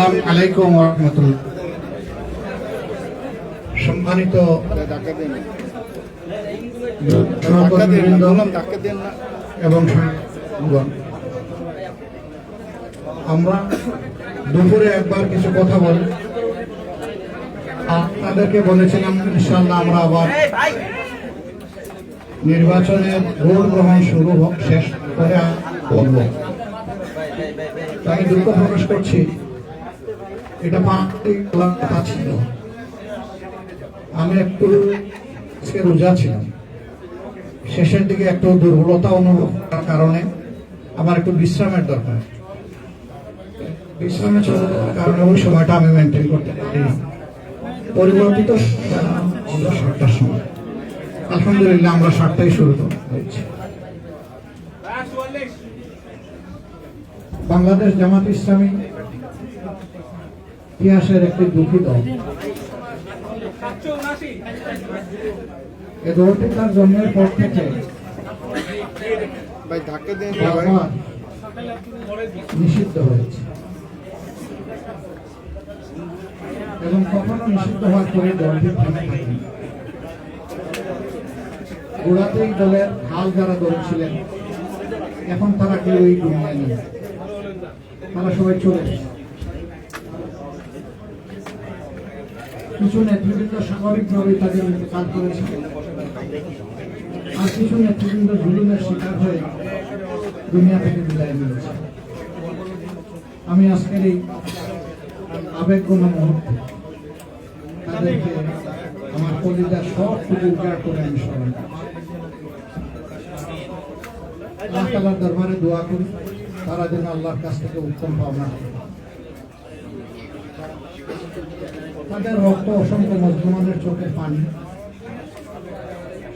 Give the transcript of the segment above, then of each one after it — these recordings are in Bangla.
আসসালামু আলাইকুম ওয়া রাহমাতুল্লাহ। সম্মানিত এবং আমরা দুপুরে একবার কিছু কথা বলি, আপনাদেরকে বলেছিলাম ইনশাআল্লাহ আমরা আবার নির্বাচনের ভোট গ্রহণ শুরু শেষ করে বলব। আমি দুঃখ প্রকাশ করছি, এটা কথা ছিল। আমি একটু রোজা ছিলাম, শেষের দিকে একটু দুর্বলতা অনুভব করার কারণে আমার একটু বিশ্রামের দরকার। বিশ্রামের কারণে ওই সময়টা আমি মেনটেন করতে পারিনি। পরিবর্তিত আমরা 7টার সময়, আলহামদুলিল্লাহ আমরা 7টায় শুরু হয়েছি। বাংলাদেশ জামাত ইসলামী ইতিহাসের একটি দুঃখী দল। এই দলটি তার জন্মের পর থেকে নিষিদ্ধ হয়েছে এবং কখনো নিষিদ্ধ হওয়ার পরে দলটি থেমে থাকেনি। গোড়াতেই দলের হাল যারা ধরেছিলেন, এখন তারা কেউ এই দুনিয়ায় নেই, তারা সবাই চলে গেছে। কিছু নেতৃবৃন্দ স্বাভাবিকভাবে তাদের ইন্তেকাল করেছে, আর কিছু নেতৃবৃন্দ জুলুমের শিকার হয়ে দুনিয়া থেকে বিদায় নিয়েছে। আমি আজকের এই আবেগঘন মুহূর্তে তাদেরকে আমার কলিজার সব কিছু উজাড় করে আমি স্মরণ করি। আল্লাহ তাআলার দরবারে দোয়া করি তারা যেন আল্লাহর কাছ থেকে উত্তম পাওনা। তাদের রক্ত অসংখ্য মুসলমানের চোখে পানি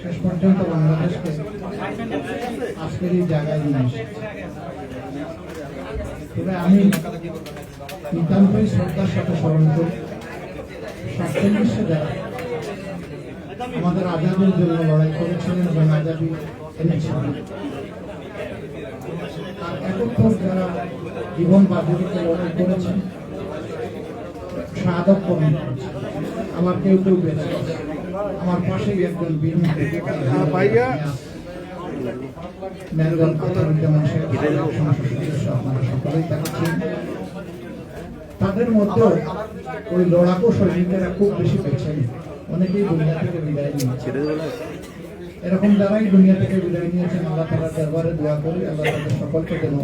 শেষ পর্যন্ত বাংলাদেশকে আজকের এই জায়গায় নিয়ে এসেছে। তবে আমি নিতান্তই শ্রদ্ধার সাথে স্মরণ করি 47 যারা আমাদের আজাদের জন্য লড়াই করেছিলেন এবং আজাদি এনেছিলেন, আর একত্র যারা জীবন বাজিতে লড়াই করেছেন, শাহাদত বরণ করেছেন। আমার কেউ কেউ বেঁচে আছে, আমার পাশেই একজন বীর আপনারা সকলেই দেখাচ্ছেন। তাদের মধ্যেও ওই লড়াকু সৈনিকেরা খুব বেশি পেয়েছেন, অনেকেই দুনিয়া থেকে বিদায় নিয়েছে। এরকম যারাই দুনিয়া থেকে বিদায় নিয়েছেন, আল্লাহ তাআলার দরবারে দোয়া করি আল্লাহ তাদের সকলকে যেন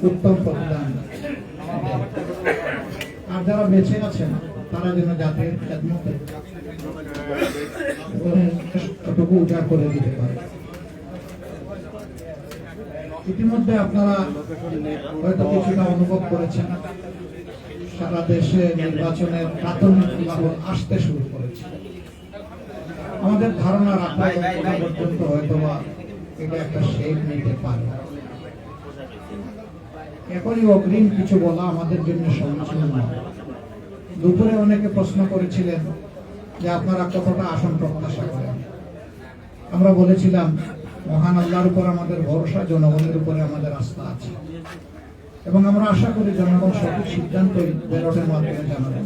উত্তম প্রতিদান দেন। আর যারা বেঁচে আছেন তারা যেন জাতির খেদমতে কতটুকু উজাড় করে দিতে পারে। ইতিমধ্যে আপনারা হয়তো কিছুটা অনুভব করেছেন, সারা দেশে নির্বাচনের প্রাথমিক ফলাফল আসতে শুরু করেছে। আমাদের ধারণা রাখা পর্যন্ত হয়তো বা এটা একটা শেপ নিতে পারে। এখনই অগ্রিম কিছু বলা আমাদের জন্য সমীচীন নয়। দুপুরে অনেকে প্রশ্ন করেছিলেন যে আপনারা কতটা আসন প্রত্যাশা করেন। আমরা বলেছিলাম মহান আল্লাহর উপর আমাদের ভরসা, জনগণের উপরে আমাদের আস্থা আছে এবং আমরা আশা করি জনগণ সঠিক সিদ্ধান্ত ব্যালটের মাধ্যমে জানাবেন।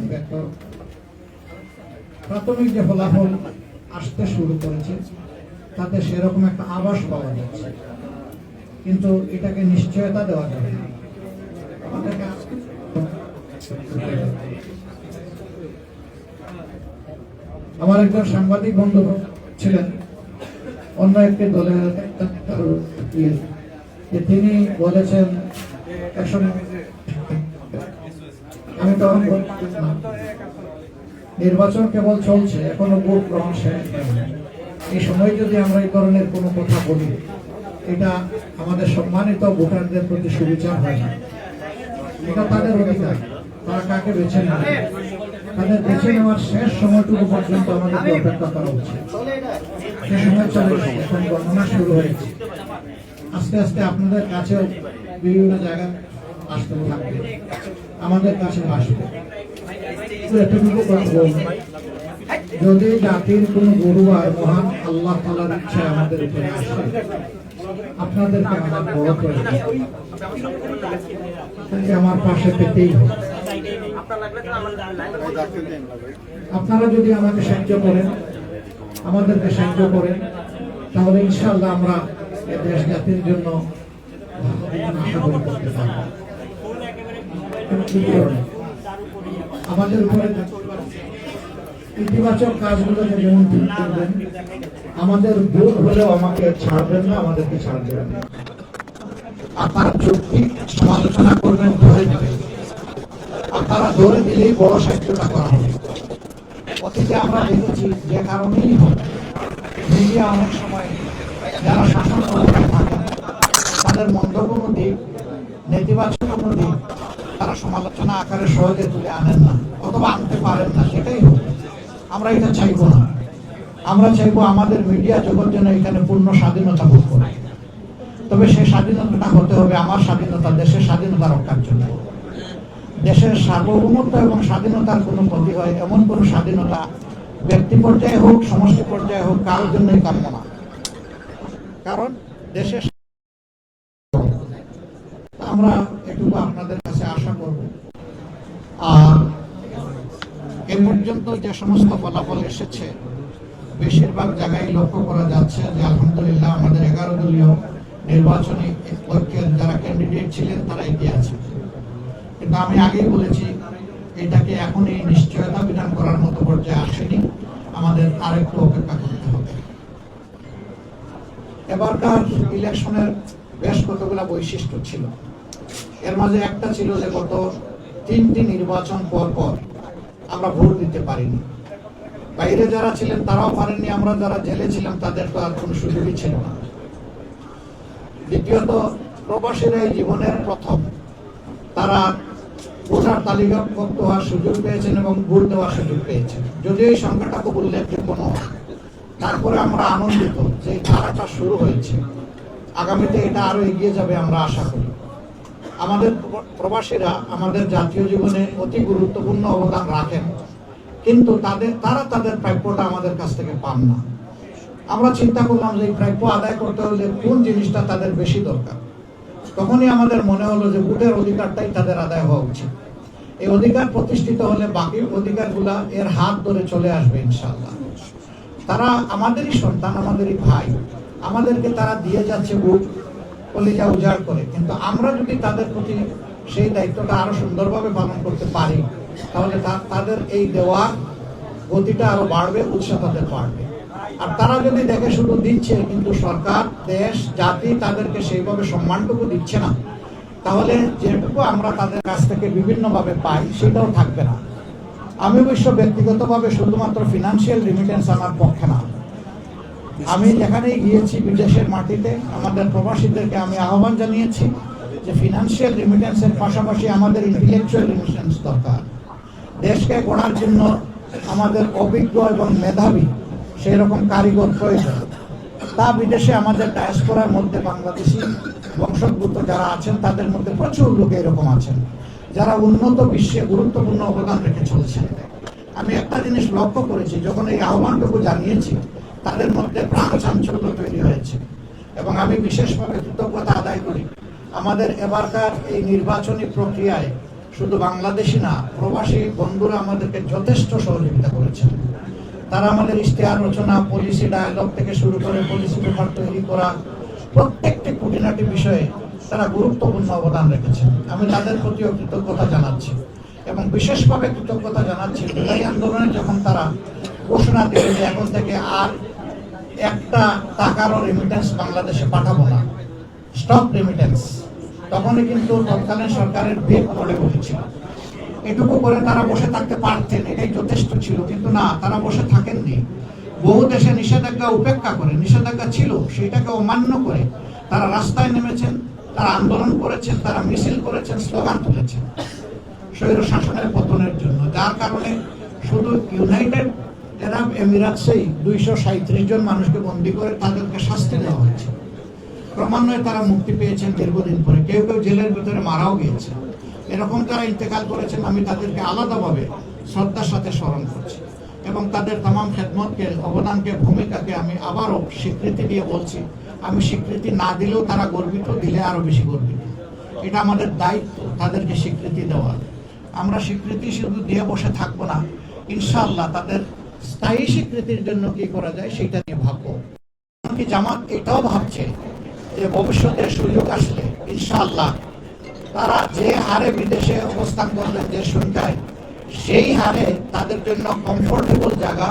প্রাথমিক যে ফলাফল আসতে শুরু করেছে তাতে সেরকম একটা আভাস পাওয়া যাচ্ছে, কিন্তু এটাকে নিশ্চয়তা দেওয়া যাবে না। আমার একজন সাংবাদিক বন্ধু ছিলেন অন্য একটি দলের, তিনি বলেছেন আমি তখন নির্বাচন কেবল চলছে, এখনো ভোট গ্রহণ শেষ হয়নি। এই সময় যদি আমরা এই ধরনের কোনো কথা বলি, এটা আমাদের সম্মানিত ভোটারদের প্রতি সুবিচার হয় না। এটা তাদের অধিকার, তারা কাকে বেছে নেবে, তাদের বেছে নেওয়ার শেষ সময়টুকু পর্যন্ত আমাদেরকে অপেক্ষা করা উচিত। সে সময় চলে গেছে, এখন গণনা শুরু হয়েছে। আস্তে আস্তে আপনাদের কাছেও বিভিন্ন জায়গায় আসতে থাকবে, আমাদের কাছে আসবে। এতটুকু কথা বলবো, যদি জাতির কোন গরু আর মহান আল্লাহ তাআলার ইচ্ছায় আমাদের উপরে আসে, আপনাদেরকে আমার বড় করে আমার পাশে পেতেই হবে। আপনারা যদি আমাকে সাহায্য করেন, আমাদেরকে সাহায্য করেন, তাহলে ইনশাআল্লাহ আমরা এই দেশ জাতির জন্য আশা করি করতে পারবো। আমাদের উপরে ইতিবাচক কাজগুলোকে যেমন করবেন, আমাদের ভুল হলেও আমাকে ছাড়বেন না, আমাদেরকে ছাড় দেবেন না। আপনারা যৌক্তিক সমালোচনা করবেন, ধরে দেবেন। আপনারা ধরে দিলেই বড় সাহিত্যটা করা হবে। অতীতে আমরা দেখেছি যে কারণেই হোক, মিডিয়া অনেক সময় যারা শাসন ক্ষমতায় থাকেন তাদের মন্তব্য দিক, নেতিবাচক কোনো দিক তারা সমালোচনা আকারে সহজে তুলে আনেন না, অথবা আনতে পারেন না। সেটাই হোক, আমরা এটা চাইবো না। আমরা চাইবো আমাদের মিডিয়া জগৎ যেন এখানে পূর্ণ স্বাধীনতা ভোগ করে। তবে সেই স্বাধীনতাটা হতে হবে আমার স্বাধীনতা, দেশের স্বাধীনতা রক্ষার জন্য। দেশের সার্বভৌমত্ব এবং স্বাধীনতার কোনো ক্ষতি হয় এমন কোনো স্বাধীনতা ব্যক্তি পর্যায়ে হোক, সমষ্টি পর্যায়ে হোক, কারোর জন্যই কাম্য না। কারণ দেশের আমরা এটুকু আপনাদের কাছে আশা করব। আর এ পর্যন্ত যে সমস্ত ফলাফল এসেছে, বেশিরভাগ জায়গায় লক্ষ্য করা যাচ্ছে যে আলহামদুলিল্লাহ আমাদের 11 দলীয় নির্বাচনী ঐক্যের যারা ক্যান্ডিডেট ছিলেন তারা এগিয়ে আছে। কিন্তু আমি আগেই বলেছি, এটাকে এখন এই নিশ্চয়তা বিধান করার মতো পর্যায়ে আসেনি, আমাদের আরেকটু অপেক্ষা করতে হবে। এবারকার ইলেকশনের বেশ কতগুলো বৈশিষ্ট্য ছিল। এর মাঝে একটা ছিল যে গত 3টি নির্বাচন পর পর আমরা ভোট দিতে পারিনি। বাইরে যারা ছিলেন তারাও পারেননি, আমরা যারা জেলে ছিলাম তাদের তো আর কোনো সুযোগই ছিল না। দ্বিতীয়ত, প্রবাসীরা এই জীবনের প্রথম তারা ভোটার তালিকাভুক্ত হওয়ার সুযোগ পেয়েছেন এবং ভোট দেওয়ার সুযোগ পেয়েছেন। যদিও এই সংখ্যাটা খুব উল্লেখযোগ্য নয়, তারপরে আমরা আনন্দিত যে ধারাটা শুরু হয়েছে। আগামীতে এটা আরো এগিয়ে যাবে আমরা আশা করি। আমাদের প্রবাসীরা আমাদের জাতীয় জীবনে অতি গুরুত্বপূর্ণ অবদান রাখেন, কিন্তু তারা তাদের প্রাপ্যটা আমাদের কাছ থেকে পান না। আমরা চিন্তা করলাম যে এই প্রাপ্য আদায় করতে হলে কোন জিনিসটা তাদের বেশি দরকার। তখনই আমাদের মনে হলো যে ভোটের অধিকারটাই তাদের আদায় হওয়া উচিত। এই অধিকার প্রতিষ্ঠিত হলে বাকি অধিকারগুলা এর হাত ধরে চলে আসবে ইনশাআল্লাহ। তারা আমাদেরই সন্তান, আমাদেরই ভাই, আমাদেরকে তারা দিয়ে যাচ্ছে ভোট কলিজা উজাড় করে। কিন্তু আমরা যদি তাদের প্রতি সেই দায়িত্বটা আরো সুন্দরভাবে পালন করতে পারি, তাহলে তাদের এই দেওয়ার গতিটা আরো বাড়বে, উৎসাহ তাদের বাড়বে। আর তারা যদি দেখে শুধু দিচ্ছে কিন্তু সরকার, দেশ, জাতি তাদেরকে সেইভাবে সম্মানটুকু দিচ্ছে না, তাহলে যেটুকু আমরা তাদের কাছ থেকে বিভিন্নভাবে পাই সেটাও থাকবে না। আমি অবশ্য ব্যক্তিগতভাবে শুধুমাত্র ফিনান্সিয়াল রিমিটেন্স আমার পক্ষে না। আমি যেখানেই গিয়েছি বিদেশের মাটিতে আমাদের প্রবাসীদেরকে আমি আহ্বান জানিয়েছি যে ফিনান্সিয়াল রিমিটেন্সের পাশাপাশি আমাদের ইন্টেলেকচুয়াল রিমিটেন্স দরকার। দেশকে গড়ার জন্য আমাদের অভিজ্ঞ এবং মেধাবী সেই রকম কারিগর প্রয়োজন। তা বিদেশে আমাদের ডায়াসপোরার মধ্যে বাংলাদেশি বংশোদ্ভূত যারা আছেন তাদের মধ্যে প্রচুর লোক এরকম আছেন যারা উন্নত বিশ্বে গুরুত্বপূর্ণ অবদান রেখে চলেছেন। আমি একটা জিনিস লক্ষ্য করেছি, যখন এই আহ্বানটুকু জানিয়েছি তাদের মধ্যে প্রাণ চাঞ্চল্য তৈরি হয়েছে। এবং আমি বিশেষভাবে কৃতজ্ঞতা আদায় করি আমাদের এবারকার এই নির্বাচনী প্রক্রিয়ায় শুধু বাংলাদেশি না, প্রবাসী বন্ধুরা আমাদেরকে যথেষ্ট সহযোগিতা করেছেন। তারা আমাদের ইশতেহার রচনা, পলিসি ডায়ালগ থেকে শুরু করে পলিসি পেপার তৈরি করা, প্রত্যেকটি খুঁটিনাটি বিষয়ে তারা গুরুত্বপূর্ণ অবদান রেখেছেন। আমি তাদের প্রতিও কৃতজ্ঞতা জানাচ্ছি এবং বিশেষভাবে কৃতজ্ঞতা জানাচ্ছি জুলাই আন্দোলনে যখন তারা ঘোষণা দিল যে এখন থেকে আর একটা টাকারও রেমিটেন্স বাংলাদেশে পাঠাবো না, স্টপ রেমিটেন্স, তখনই কিন্তু তৎকালীন সরকারের ভিড় পড়ে উঠেছিল। এটুকু করে তারা বসে থাকতে পারতেন, এটাই যথেষ্ট ছিল, কিন্তু না, তারা বসে থাকেননি। বহু দেশে নিষেধাজ্ঞা উপেক্ষা করে, নিষেধাজ্ঞা ছিল সেটাকে অমান্য করে তারা রাস্তায় নেমেছেন, তারা আন্দোলন করেছেন, তারা মিছিল করেছেন, স্লোগান তুলেছেন স্বৈর শাসনের পতনের জন্য। যার কারণে শুধু ইউনাইটেড আরব এমিরাতসেই 237 জন মানুষকে বন্দী করে তাদেরকে শাস্তি দেওয়া হয়েছে। ক্রমান্বয়ে তারা মুক্তি পেয়েছেন দীর্ঘদিন পরে, কেউ কেউ জেলের ভিতরে মারাও গিয়েছে। এরকম যারা ইন্তেকাল করেছেন আমি তাদেরকে আলাদাভাবে শ্রদ্ধার সাথে স্মরণ করছি এবং তাদের তামাম খেদমতকে, অবদানকে, ভূমিকাকে আমি আবারও স্বীকৃতি দিয়ে বলছি। আমি স্বীকৃতি না দিলেও তারা গর্বিত, দিলে আরো বেশি গর্বিত। এটা আমাদের দায়িত্ব তাদেরকে স্বীকৃতি দেওয়া। আমরা স্বীকৃতি শুধু দিয়ে বসে থাকবো না, ইনশাআল্লাহ তাদের স্থায়ী স্বীকৃতির জন্য কি করা যায় সেটা নিয়ে ভাববো। এমনকি জামাত এটাও ভাবছে যে ভবিষ্যতে সুযোগ আসলে ইনশাআল্লাহ তারা যে হারে বিদেশে অবস্থান করবেন, যে সংখ্যায়, সেই হারে তাদের জন্য কমফোর্টেবল জায়গা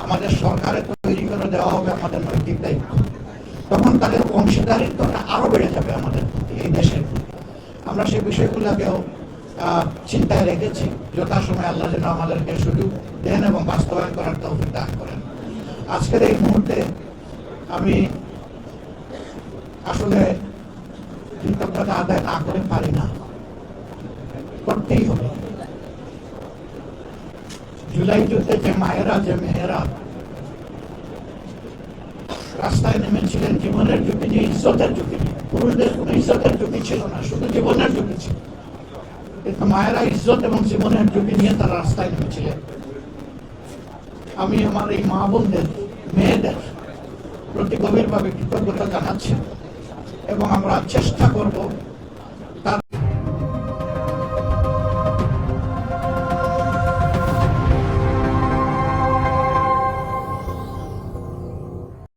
আমাদের সরকারে তৈরি করে দেওয়া হবে আমাদের নৈতিক দায়িত্ব। তখন তাদের অংশীদারিত্বটা আরো বেড়ে যাবে আমাদের এই দেশের। আমরা সেই বিষয়গুলোকেও চিন্তায় রেখেছি। যথাসময়ে আল্লাহ যেন আমাদেরকে সুযোগ দেন এবং বাস্তবায়ন করার তৌফিক দান করেন। আজকের এই মুহূর্তে আমি আসলে কৃতজ্ঞতা আদায় না করে পারি না, করতেই হবে। জুলাই যুদ্ধে যে মায়েরা, যে মেয়েরা রাস্তায় নেমেছিলেন, জীবনের ঝুঁকি নিয়ে, ইজ্জতের ঝুঁকি নিয়ে। পুরুষদের কোনো ইজ্জতের ঝুঁকি ছিল না, শুধু জীবনের ঝুঁকি ছিল। কিন্তু মায়েরা ইজ্জত এবং জীবনের ঝুঁকি নিয়ে তারা রাস্তায় নেমেছিলেন। আমি আমার এই মা বোনদের, মেয়েদের প্রতি গভীরভাবে কৃতজ্ঞতা জানাচ্ছি এবং আমরা চেষ্টা করব